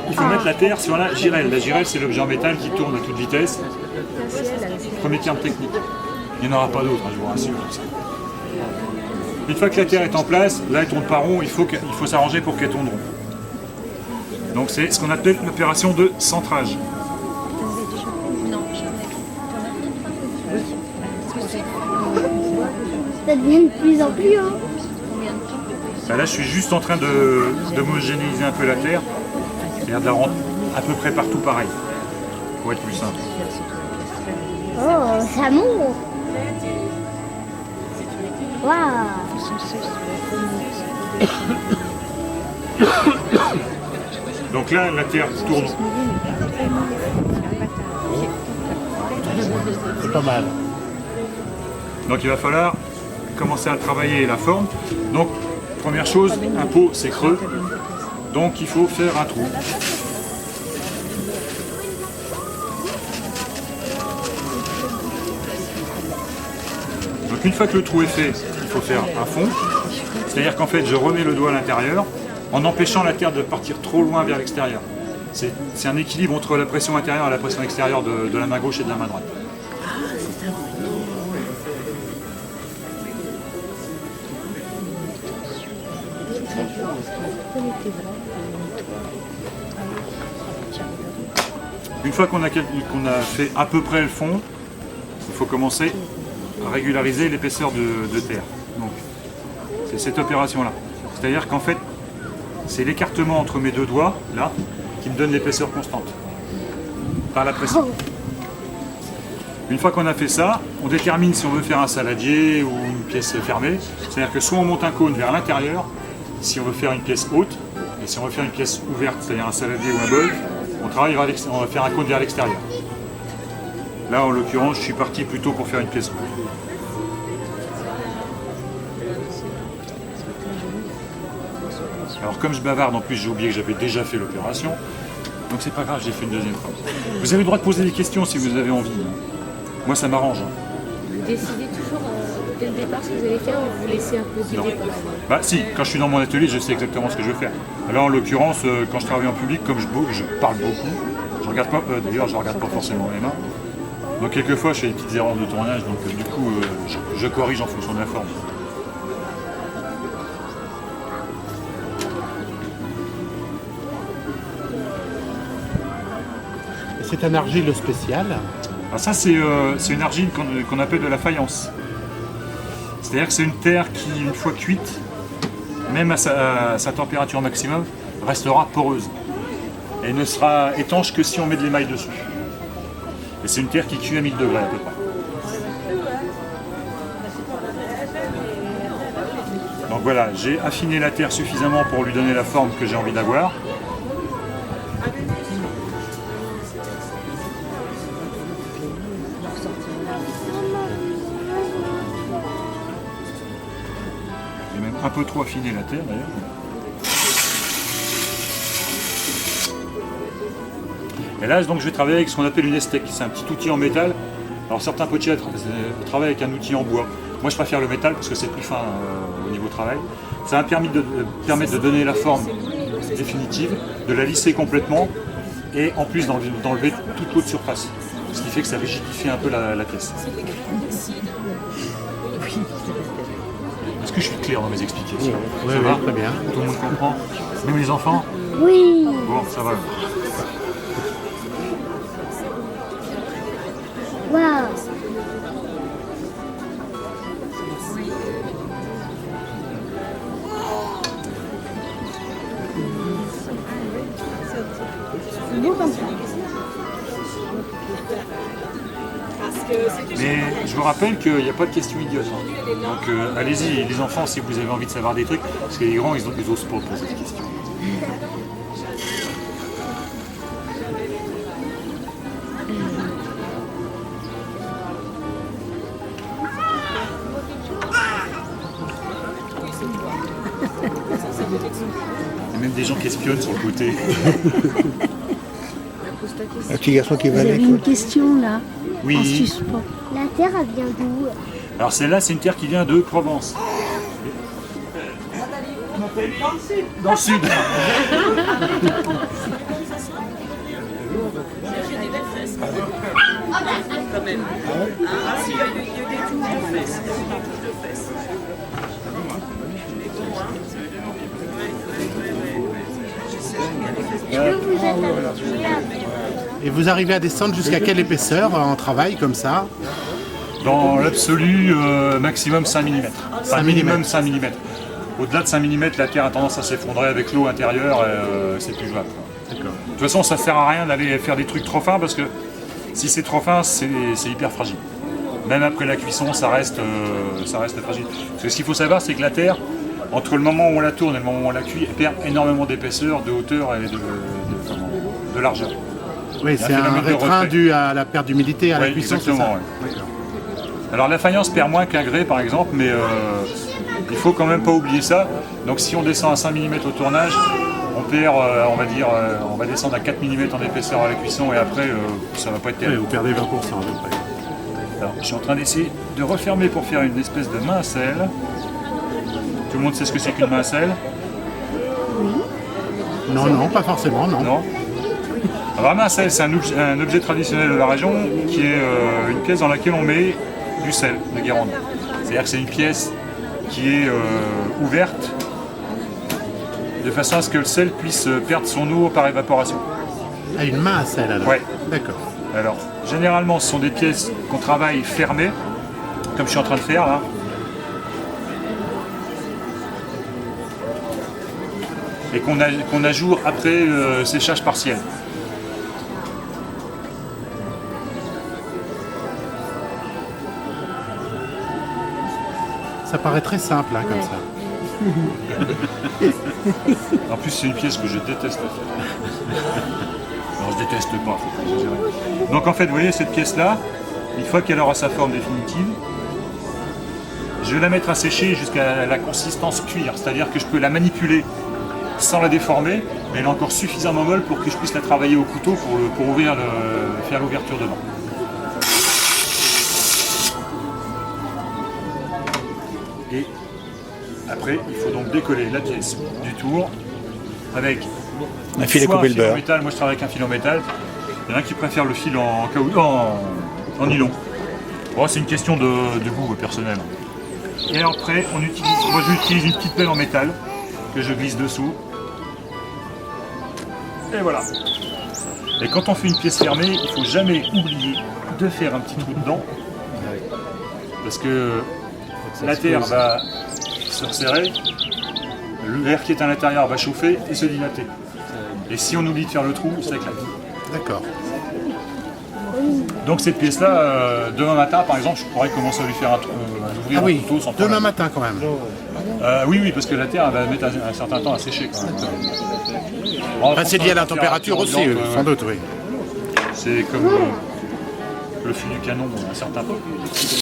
il faut mettre la terre sur la girelle. La girelle, c'est l'objet en métal qui tourne à toute vitesse. Premier terme technique. Il n'y en aura pas d'autres, je vous rassure. Une fois que la terre est en place, là elle tourne pas rond, il faut s'arranger pour qu'elle tourne rond. Donc c'est ce qu'on appelle l'opération de centrage. Ça devient de plus en plus haut. Là, je suis juste en train d'homogénéiser un peu la terre, c'est-à-dire de la rendre à peu près partout pareil, pour être plus simple. Oh, ça monte. Waouh. Donc là, la terre tourne. C'est pas mal. Donc il va falloir commencer à travailler la forme. Donc première chose, un pot c'est creux, donc il faut faire un trou. Donc une fois que le trou est fait, il faut faire un fond. C'est-à-dire qu'en fait je remets le doigt à l'intérieur en empêchant la terre de partir trop loin vers l'extérieur. C'est un équilibre entre la pression intérieure et la pression extérieure de la main gauche et de la main droite. Une fois qu'on a fait à peu près le fond, il faut commencer à régulariser l'épaisseur de terre. Donc, c'est cette opération-là. C'est-à-dire qu'en fait, c'est l'écartement entre mes deux doigts, là, qui me donne l'épaisseur constante, par la pression. Une fois qu'on a fait ça, on détermine si on veut faire un saladier ou une pièce fermée. C'est-à-dire que soit on monte un cône vers l'intérieur, si on veut faire une pièce haute, et si on veut faire une pièce ouverte, c'est-à-dire un saladier ou un bol, on va faire un cône vers l'extérieur. Là, en l'occurrence, je suis parti plutôt pour faire une pièce haute. Alors comme je bavarde, en plus j'ai oublié que j'avais déjà fait l'opération, donc c'est pas grave, j'ai fait une deuxième fois. Vous avez le droit de poser des questions si vous avez envie. Moi ça m'arrange. Vous décidez toujours dès le départ ce que vous allez faire ou vous laissez un peu guider par la voix? Bah si, quand je suis dans mon atelier, je sais exactement ce que je veux faire. Alors en l'occurrence, quand je travaille en public, comme je parle beaucoup, je regarde pas, d'ailleurs je regarde pas forcément mes mains. Donc quelquefois je fais des petites erreurs de tournage, donc du coup je corrige en fonction de la forme. C'est un argile spécial. Alors ça c'est une argile qu'on appelle de la faïence. C'est-à-dire que c'est une terre qui, une fois cuite, même à sa température maximum, restera poreuse. Et ne sera étanche que si on met de l'émail dessus. Et c'est une terre qui cuit à 1000 degrés à peu près. Donc voilà, j'ai affiné la terre suffisamment pour lui donner la forme que j'ai envie d'avoir. J'ai même un peu trop affiné la terre d'ailleurs. Et là, donc, je vais travailler avec ce qu'on appelle une estèque. C'est un petit outil en métal. Alors certains potiers travaillent avec un outil en bois. Moi, je préfère le métal parce que c'est plus fin au niveau travail. Ça va permettre de donner la forme définitive, de la lisser complètement et en plus d'enlever toute l'autre surface. Ce qui fait que ça rigidifie un peu la pièce. Est-ce que je suis clair dans mes explications? Oui, Ça va très bien. Tout le monde comprend? Même les enfants? Oui. Bon, ça va. Waouh. C'est beau comme ça. Mais je vous rappelle qu'il n'y a pas de questions idiotes. Hein. Donc allez-y, les enfants, si vous avez envie de savoir des trucs, parce que les grands, ils n'osent pas poser des questions. Il y a même des gens qui espionnent sur le côté. Un petit garçon qui va Vous avez aller. une question là, en Oui. suspens. La terre, elle vient d'où? Alors celle-là, c'est une terre qui vient de Provence. Dans le sud. Est-ce que vous êtes habitué à... Et vous arrivez à descendre jusqu'à quelle épaisseur en travail comme ça? Dans l'absolu, maximum 5 mm. 5 mm. Minimum 5 mm. Au-delà de 5 mm, la terre a tendance à s'effondrer avec l'eau intérieure et c'est plus jouable. D'accord. De toute façon, ça sert à rien d'aller faire des trucs trop fins parce que si c'est trop fin, c'est hyper fragile. Même après la cuisson, ça reste fragile. Parce que ce qu'il faut savoir, c'est que la terre, entre le moment où on la tourne et le moment où on la cuit, elle perd énormément d'épaisseur, de hauteur et de largeur. Oui, c'est un phénomène de rétrain retrait. dû à la perte d'humidité à la Oui, cuisson, c'est ça? exactement, ouais. D'accord. Alors la faïence perd moins qu'un grès par exemple, mais il faut quand même pas oublier ça. Donc si on descend à 5 mm au tournage, on perd, on va descendre à 4 mm en épaisseur à la cuisson et après ça va pas être Oui, terrible. vous perdez 20% à peu près. Alors, je suis en train d'essayer de refermer pour faire une espèce de main à sel. Tout le monde sait ce que c'est qu'une main à sel? Non, non, pas forcément, non. Non. Alors la main à sel, c'est un objet traditionnel de la région qui est une pièce dans laquelle on met du sel de Guérande. C'est-à-dire que c'est une pièce qui est ouverte de façon à ce que le sel puisse perdre son eau par évaporation. Ah, une main à sel alors? Ouais. D'accord. Alors, généralement, ce sont des pièces qu'on travaille fermées, comme je suis en train de faire là. Et qu'on ajoure après séchage partiel. Ça paraît très simple, hein, comme ça. En plus, c'est une pièce que je déteste faire. Non, je déteste pas, faut pas exagérer. Donc en fait, vous voyez cette pièce-là, une fois qu'elle aura sa forme définitive, je vais la mettre à sécher jusqu'à la consistance cuir, c'est-à-dire que je peux la manipuler sans la déformer, mais elle est encore suffisamment molle pour que je puisse la travailler au couteau pour faire l'ouverture dedans. Et après, il faut donc décoller la pièce du tour avec Un filet soit coupé un le fil en beurre. métal. Moi je travaille avec un fil en métal. Il y en a qui préfèrent le fil en nylon. Bon, c'est une question de goût personnel. Et après, moi j'utilise une petite pelle en métal que je glisse dessous. Et voilà. Et quand on fait une pièce fermée, il ne faut jamais oublier de faire un petit trou dedans. Parce que la terre va se resserrer, l'air qui est à l'intérieur va chauffer et se dilater. Et si on oublie de faire le trou, ça éclate. D'accord. Donc cette pièce-là, demain matin par exemple, je pourrais commencer à lui faire à l'ouvrir Ah en oui, couteau sans problème. demain matin quand même. Oui, parce que la terre elle va mettre un certain temps à sécher quand même. Bon, Enfin, c'est lié à la température aussi, ambiante, sans doute, oui. C'est comme le fût du canon, un certain temps.